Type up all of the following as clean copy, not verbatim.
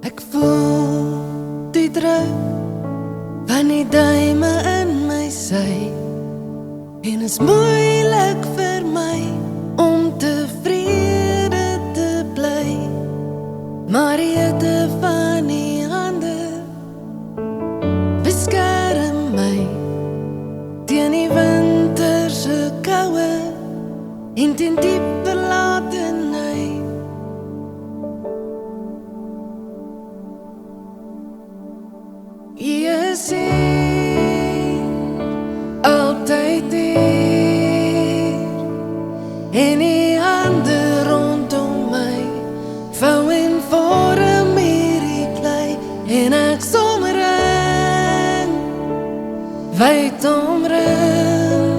Ek voel die druk van die duime in my sy, en is moeilik vir my om tevrede te bly, maar die hitte van die hande beskerm my teen die winterse koue en teen diep verlatenheid. Jy is hier, altyd hier, en die hande rondom my vou en vorm hierdie klei, en ek somring, wyd omring,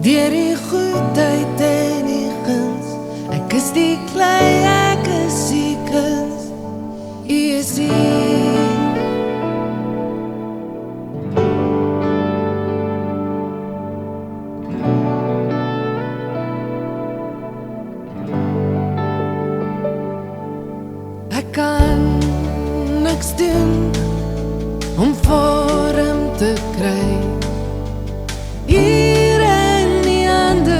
deur die goedheid en die guns. Ek is die klei, ek is die kuns. Jy is hier. Ek kan niks doen om vorm te kry. Hier in die hande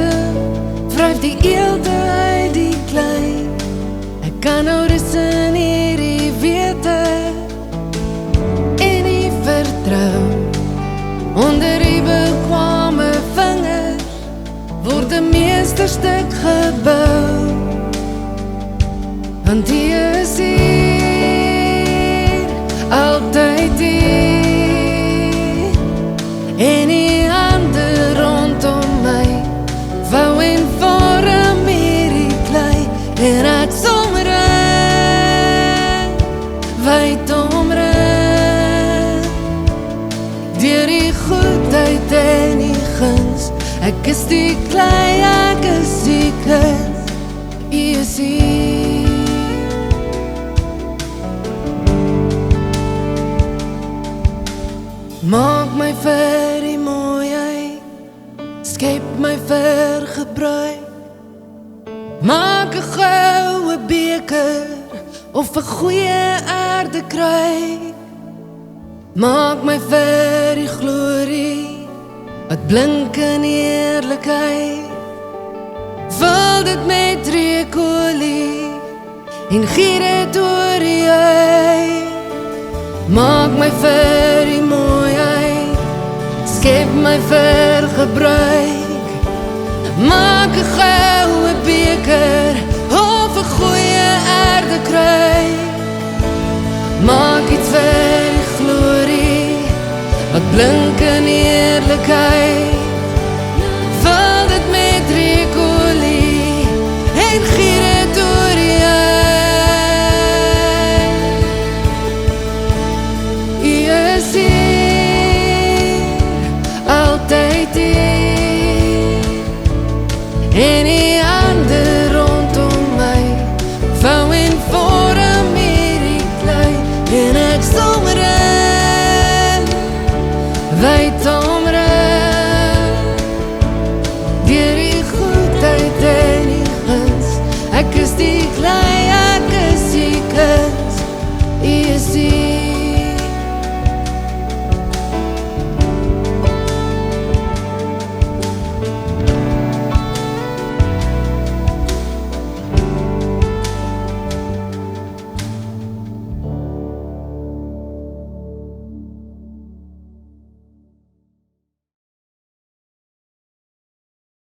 wryf die eelde uit die klei. Ek kan nou rus in hierdie wete en die vertrou. Onder die bekwame vingers word 'n meesterstuk gebou. Want jy is hier, altyd hier, en die hande rondom my vou en vorm hierdie klei, en ek somring, wyd omring, deur die goedheid en die guns. Ek is die klei, ek is die kuns. Jy is hier. Maak my vir die mooiheid, skep my vir gebruik. Maak 'n goue beker of 'n goeie aarde kry. Maak my vir die glorie wat blink in eerlikheid. Vul dit met reukolie en giet dit oor die hy. Maak my vir die mooiheid, skep my vir gebruik. Maak 'n goue beker of 'n goeie aarde kry. Maak iets vir die glorie wat blink in eerlikheid. Vul dit met reukolie en giet